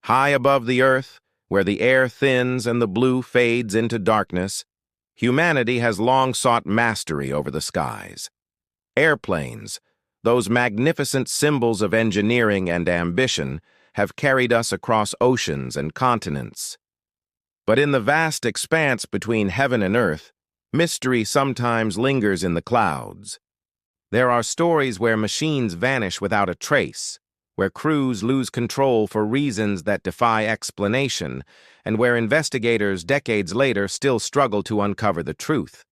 High above the earth, where the air thins and the blue fades into darkness, humanity has long sought mastery over the skies. Airplanes, those magnificent symbols of engineering and ambition, have carried us across oceans and continents. But in the vast expanse between heaven and earth, mystery sometimes lingers in the clouds. There are stories where machines vanish without a trace, where crews lose control for reasons that defy explanation, and where investigators decades later still struggle to uncover the truth.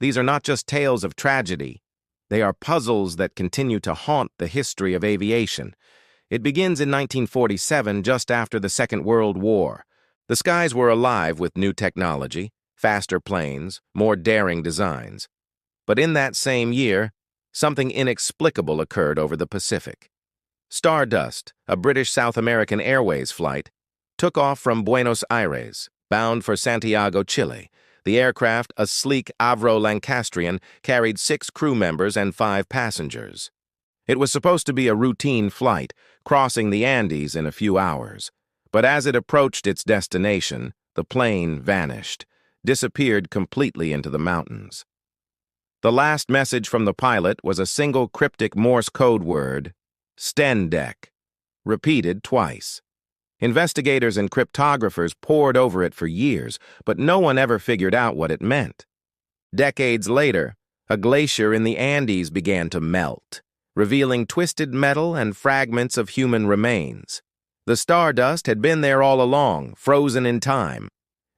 These are not just tales of tragedy. They are puzzles that continue to haunt the history of aviation. It begins in 1947, just after the Second World War. The skies were alive with new technology, faster planes, more daring designs. But in that same year, something inexplicable occurred over the Pacific. Stardust, a British South American Airways flight, took off from Buenos Aires, bound for Santiago, Chile. The aircraft, a sleek Avro Lancastrian, carried 6 crew members and 5 passengers. It was supposed to be a routine flight, crossing the Andes in a few hours. But as it approached its destination, the plane vanished, disappeared completely into the mountains. The last message from the pilot was a single cryptic Morse code word, "Stendek," repeated twice. Investigators and cryptographers pored over it for years, but no one ever figured out what it meant. Decades later, a glacier in the Andes began to melt, revealing twisted metal and fragments of human remains. The stardust had been there all along, frozen in time.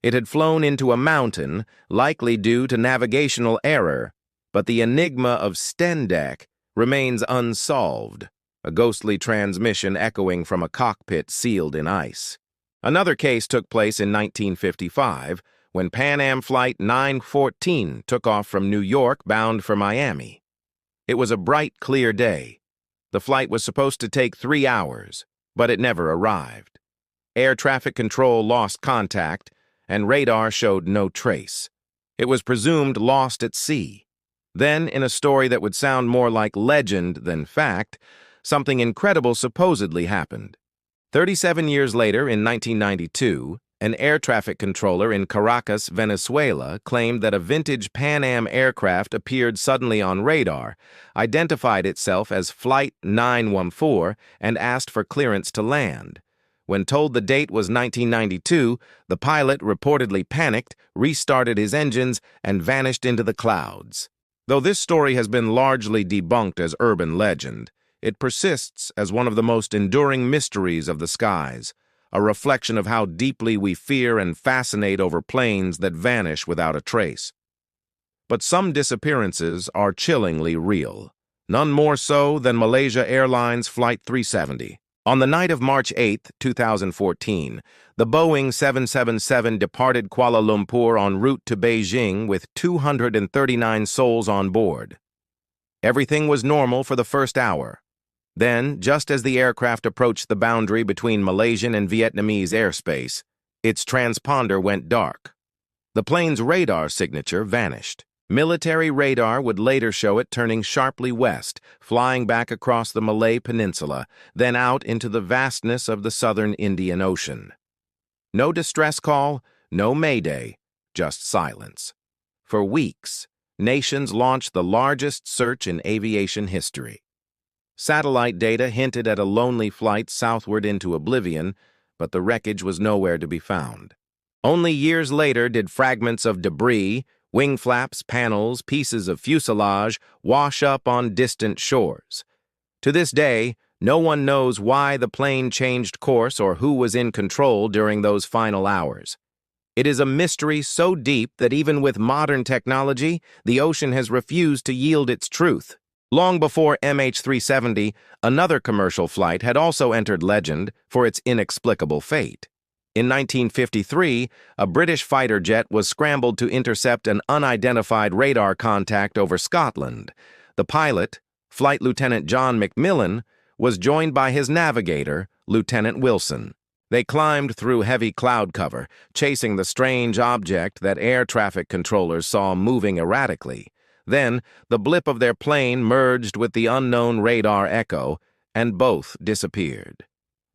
It had flown into a mountain, likely due to navigational error, but the enigma of Stendek remains unsolved, a ghostly transmission echoing from a cockpit sealed in ice. Another case took place in 1955, when Pan Am Flight 914 took off from New York bound for Miami. It was a bright, clear day. The flight was supposed to take 3 hours, but it never arrived. Air traffic control lost contact, and radar showed no trace. It was presumed lost at sea. Then, in a story that would sound more like legend than fact, something incredible supposedly happened. 37 years later, in 1992, an air traffic controller in Caracas, Venezuela, claimed that a vintage Pan Am aircraft appeared suddenly on radar, identified itself as Flight 914, and asked for clearance to land. When told the date was 1992, the pilot reportedly panicked, restarted his engines, and vanished into the clouds. Though this story has been largely debunked as urban legend, it persists as one of the most enduring mysteries of the skies, a reflection of how deeply we fear and fascinate over planes that vanish without a trace. But some disappearances are chillingly real, none more so than Malaysia Airlines Flight 370. On the night of March 8, 2014, the Boeing 777 departed Kuala Lumpur en route to Beijing with 239 souls on board. Everything was normal for the first hour. Then, just as the aircraft approached the boundary between Malaysian and Vietnamese airspace, its transponder went dark. The plane's radar signature vanished. Military radar would later show it turning sharply west, flying back across the Malay Peninsula, then out into the vastness of the southern Indian Ocean. No distress call, no mayday, just silence. For weeks, nations launched the largest search in aviation history. Satellite data hinted at a lonely flight southward into oblivion, but the wreckage was nowhere to be found. Only years later did fragments of debris, wing flaps, panels, pieces of fuselage wash up on distant shores. To this day, no one knows why the plane changed course or who was in control during those final hours. It is a mystery so deep that even with modern technology, the ocean has refused to yield its truth. Long before MH370, another commercial flight had also entered legend for its inexplicable fate. In 1953, a British fighter jet was scrambled to intercept an unidentified radar contact over Scotland. The pilot, Flight Lieutenant John McMillan, was joined by his navigator, Lieutenant Wilson. They climbed through heavy cloud cover, chasing the strange object that air traffic controllers saw moving erratically. Then, the blip of their plane merged with the unknown radar echo, and both disappeared.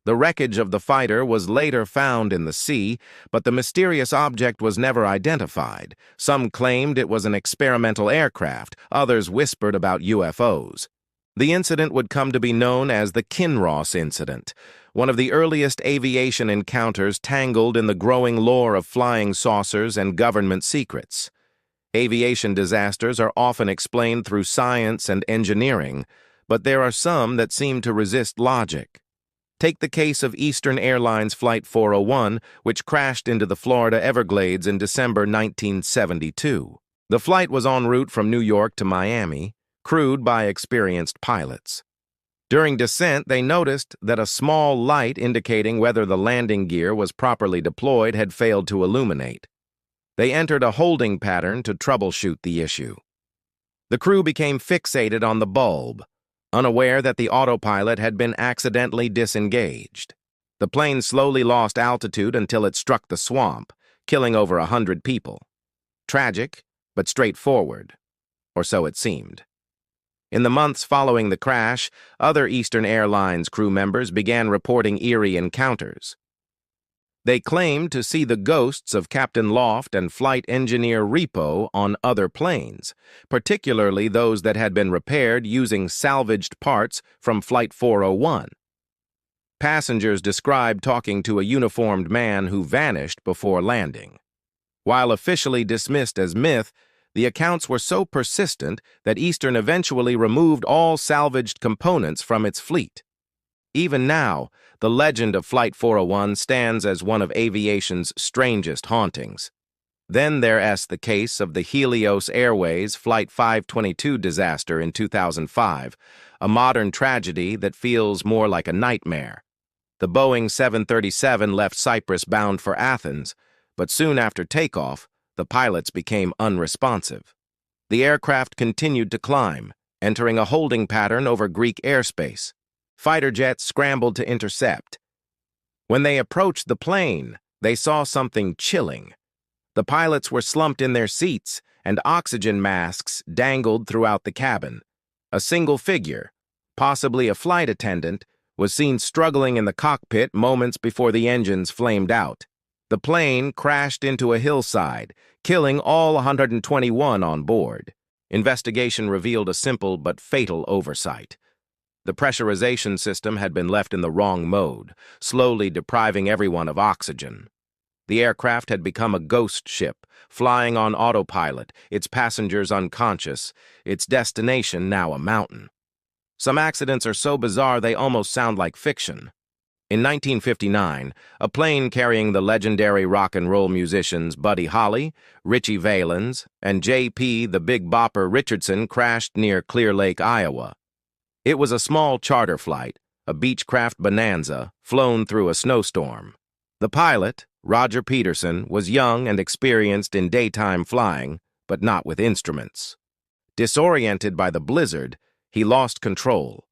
The wreckage of the fighter was later found in the sea, but the mysterious object was never identified. Some claimed it was an experimental aircraft, others whispered about UFOs. The incident would come to be known as the Kinross incident, one of the earliest aviation encounters tangled in the growing lore of flying saucers and government secrets. Aviation disasters are often explained through science and engineering, but there are some that seem to resist logic. Take the case of Eastern Airlines Flight 401, which crashed into the Florida Everglades in December 1972. The flight was en route from New York to Miami, crewed by experienced pilots. During descent, they noticed that a small light indicating whether the landing gear was properly deployed had failed to illuminate. They entered a holding pattern to troubleshoot the issue. The crew became fixated on the bulb, unaware that the autopilot had been accidentally disengaged. The plane slowly lost altitude until it struck the swamp, killing over 100 people. Tragic, but straightforward, or so it seemed. In the months following the crash, other Eastern Airlines crew members began reporting eerie encounters. They claimed to see the ghosts of Captain Loft and flight engineer Repo on other planes, particularly those that had been repaired using salvaged parts from Flight 401. Passengers described talking to a uniformed man who vanished before landing. While officially dismissed as myth, the accounts were so persistent that Eastern eventually removed all salvaged components from its fleet. Even now, the legend of Flight 401 stands as one of aviation's strangest hauntings. Then there's the case of the Helios Airways Flight 522 disaster in 2005, a modern tragedy that feels more like a nightmare. The Boeing 737 left Cyprus bound for Athens, but soon after takeoff, the pilots became unresponsive. The aircraft continued to climb, entering a holding pattern over Greek airspace. Fighter jets scrambled to intercept. When they approached the plane, they saw something chilling. The pilots were slumped in their seats, and oxygen masks dangled throughout the cabin. A single figure, possibly a flight attendant, was seen struggling in the cockpit moments before the engines flamed out. The plane crashed into a hillside, killing all 121 on board. Investigation revealed a simple but fatal oversight. The pressurization system had been left in the wrong mode, slowly depriving everyone of oxygen. The aircraft had become a ghost ship, flying on autopilot, its passengers unconscious, its destination now a mountain. Some accidents are so bizarre they almost sound like fiction. In 1959, a plane carrying the legendary rock and roll musicians Buddy Holly, Richie Valens, and J.P. the Big Bopper Richardson crashed near Clear Lake, Iowa. It was a small charter flight, a Beechcraft Bonanza, flown through a snowstorm. The pilot, Roger Peterson, was young and experienced in daytime flying, but not with instruments. Disoriented by the blizzard, he lost control.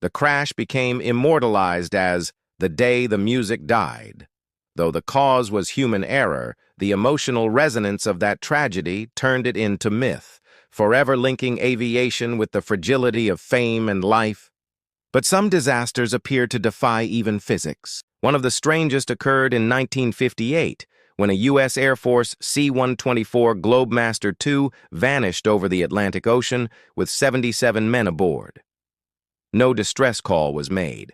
The crash became immortalized as the day the music died. Though the cause was human error, the emotional resonance of that tragedy turned it into myth, forever linking aviation with the fragility of fame and life. But some disasters appear to defy even physics. One of the strangest occurred in 1958, when a U.S. Air Force C-124 Globemaster II vanished over the Atlantic Ocean with 77 men aboard. No distress call was made.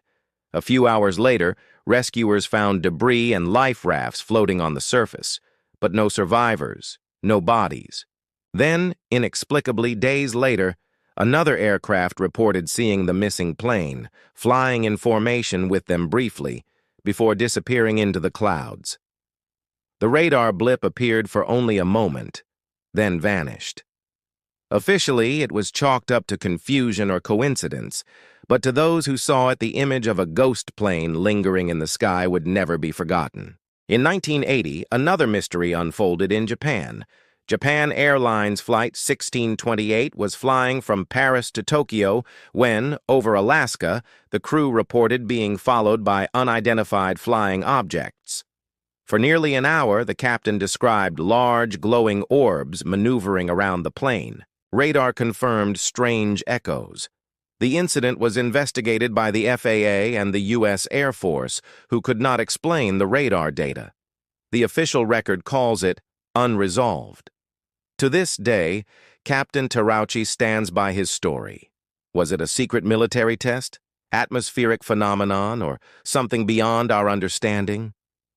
A few hours later, rescuers found debris and life rafts floating on the surface, but no survivors, no bodies. Then, inexplicably, days later, another aircraft reported seeing the missing plane, flying in formation with them briefly, before disappearing into the clouds. The radar blip appeared for only a moment, then vanished. Officially, it was chalked up to confusion or coincidence, but to those who saw it, the image of a ghost plane lingering in the sky would never be forgotten. In 1980, another mystery unfolded in Japan. Japan Airlines Flight 1628 was flying from Paris to Tokyo when, over Alaska, the crew reported being followed by unidentified flying objects. For nearly an hour, the captain described large, glowing orbs maneuvering around the plane. Radar confirmed strange echoes. The incident was investigated by the FAA and the U.S. Air Force, who could not explain the radar data. The official record calls it unresolved. To this day, Captain Terauchi stands by his story. Was it a secret military test, atmospheric phenomenon, or something beyond our understanding?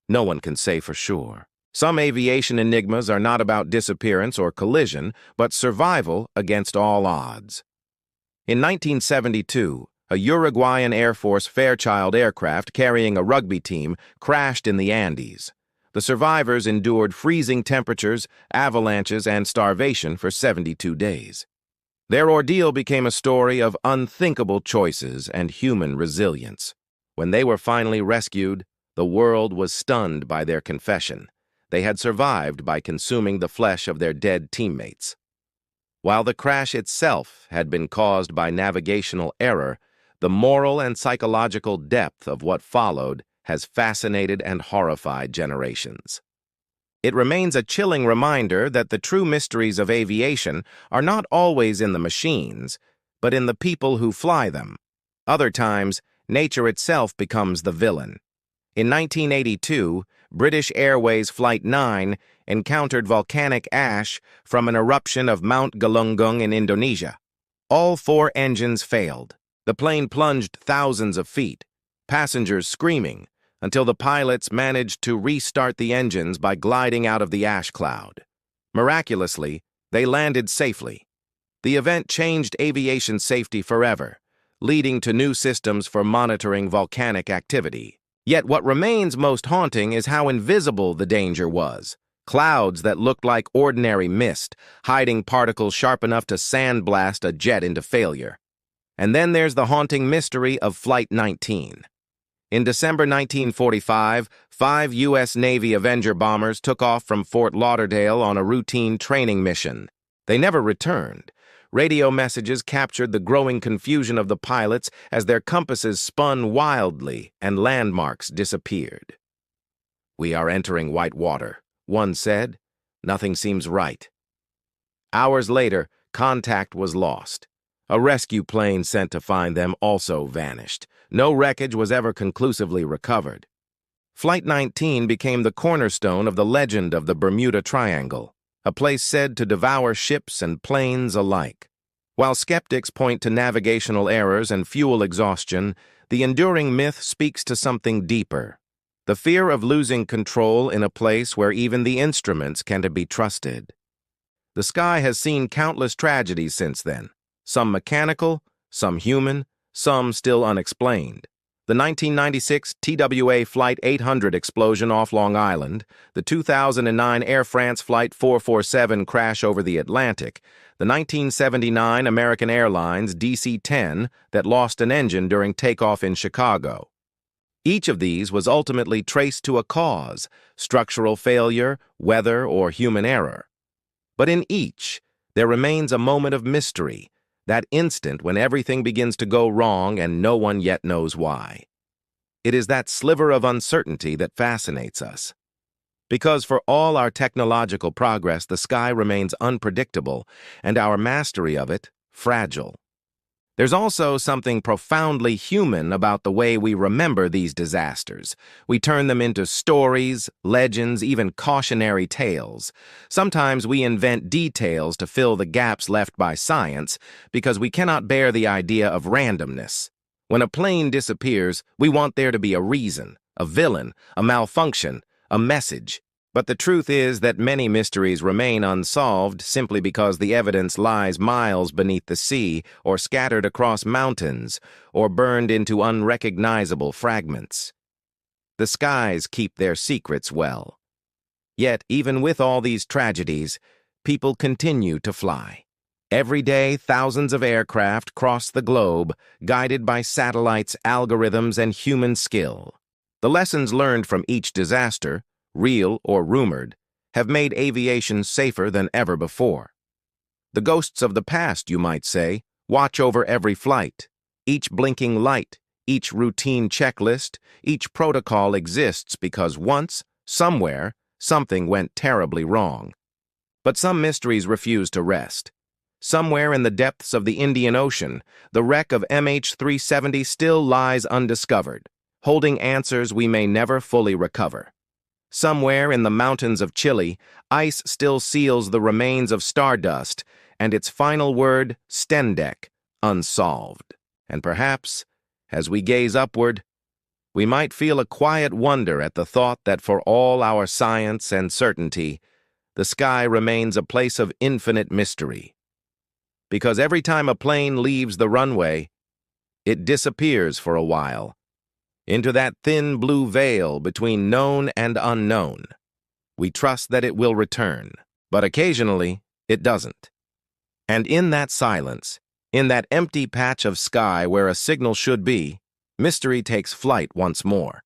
No one can say for sure. Some aviation enigmas are not about disappearance or collision, but survival against all odds. In 1972, a Uruguayan Air Force Fairchild aircraft carrying a rugby team crashed in the Andes. The survivors endured freezing temperatures, avalanches, and starvation for 72 days. Their ordeal became a story of unthinkable choices and human resilience. When they were finally rescued, the world was stunned by their confession. They had survived by consuming the flesh of their dead teammates. While the crash itself had been caused by navigational error, the moral and psychological depth of what followed has fascinated and horrified generations. It remains a chilling reminder that the true mysteries of aviation are not always in the machines, but in the people who fly them. Other times, nature itself becomes the villain. In 1982, British Airways Flight 9 encountered volcanic ash from an eruption of Mount Galunggung in Indonesia. All 4 engines failed. The plane plunged thousands of feet, passengers screaming, until the pilots managed to restart the engines by gliding out of the ash cloud. Miraculously, they landed safely. The event changed aviation safety forever, leading to new systems for monitoring volcanic activity. Yet what remains most haunting is how invisible the danger was. Clouds that looked like ordinary mist, hiding particles sharp enough to sandblast a jet into failure. And then there's the haunting mystery of Flight 19. In December 1945, 5 U.S. Navy Avenger bombers took off from Fort Lauderdale on a routine training mission. They never returned. Radio messages captured the growing confusion of the pilots as their compasses spun wildly and landmarks disappeared. "We are entering white water," one said. "Nothing seems right." Hours later, contact was lost. A rescue plane sent to find them also vanished. No wreckage was ever conclusively recovered. Flight 19 became the cornerstone of the legend of the Bermuda Triangle, a place said to devour ships and planes alike. While skeptics point to navigational errors and fuel exhaustion, the enduring myth speaks to something deeper: the fear of losing control in a place where even the instruments can't be trusted. The sky has seen countless tragedies since then, some mechanical, some human, some still unexplained. The 1996 TWA Flight 800 explosion off Long Island, the 2009 Air France Flight 447 crash over the Atlantic, the 1979 American Airlines DC-10 that lost an engine during takeoff in Chicago. Each of these was ultimately traced to a cause: structural failure, weather, or human error. But in each, there remains a moment of mystery, that instant when everything begins to go wrong and no one yet knows why. It is that sliver of uncertainty that fascinates us. Because for all our technological progress, the sky remains unpredictable, and our mastery of it, fragile. There's also something profoundly human about the way we remember these disasters. We turn them into stories, legends, even cautionary tales. Sometimes we invent details to fill the gaps left by science because we cannot bear the idea of randomness. When a plane disappears, we want there to be a reason, a villain, a malfunction, a message. But the truth is that many mysteries remain unsolved simply because the evidence lies miles beneath the sea, or scattered across mountains, or burned into unrecognizable fragments. The skies keep their secrets well. Yet, even with all these tragedies, people continue to fly. Every day, thousands of aircraft cross the globe, guided by satellites, algorithms, and human skill. The lessons learned from each disaster, real or rumored, have made aviation safer than ever before. The ghosts of the past, you might say, watch over every flight. Each blinking light, each routine checklist, each protocol exists because once, somewhere, something went terribly wrong. But some mysteries refuse to rest. Somewhere in the depths of the Indian Ocean, the wreck of MH370 still lies undiscovered, holding answers we may never fully recover. Somewhere in the mountains of Chile, ice still seals the remains of Stardust, and its final word, Stendek, unsolved. And perhaps, as we gaze upward, we might feel a quiet wonder at the thought that for all our science and certainty, the sky remains a place of infinite mystery. Because every time a plane leaves the runway, it disappears for a while, into that thin blue veil between known and unknown. We trust that it will return, but occasionally it doesn't. And in that silence, in that empty patch of sky where a signal should be, mystery takes flight once more.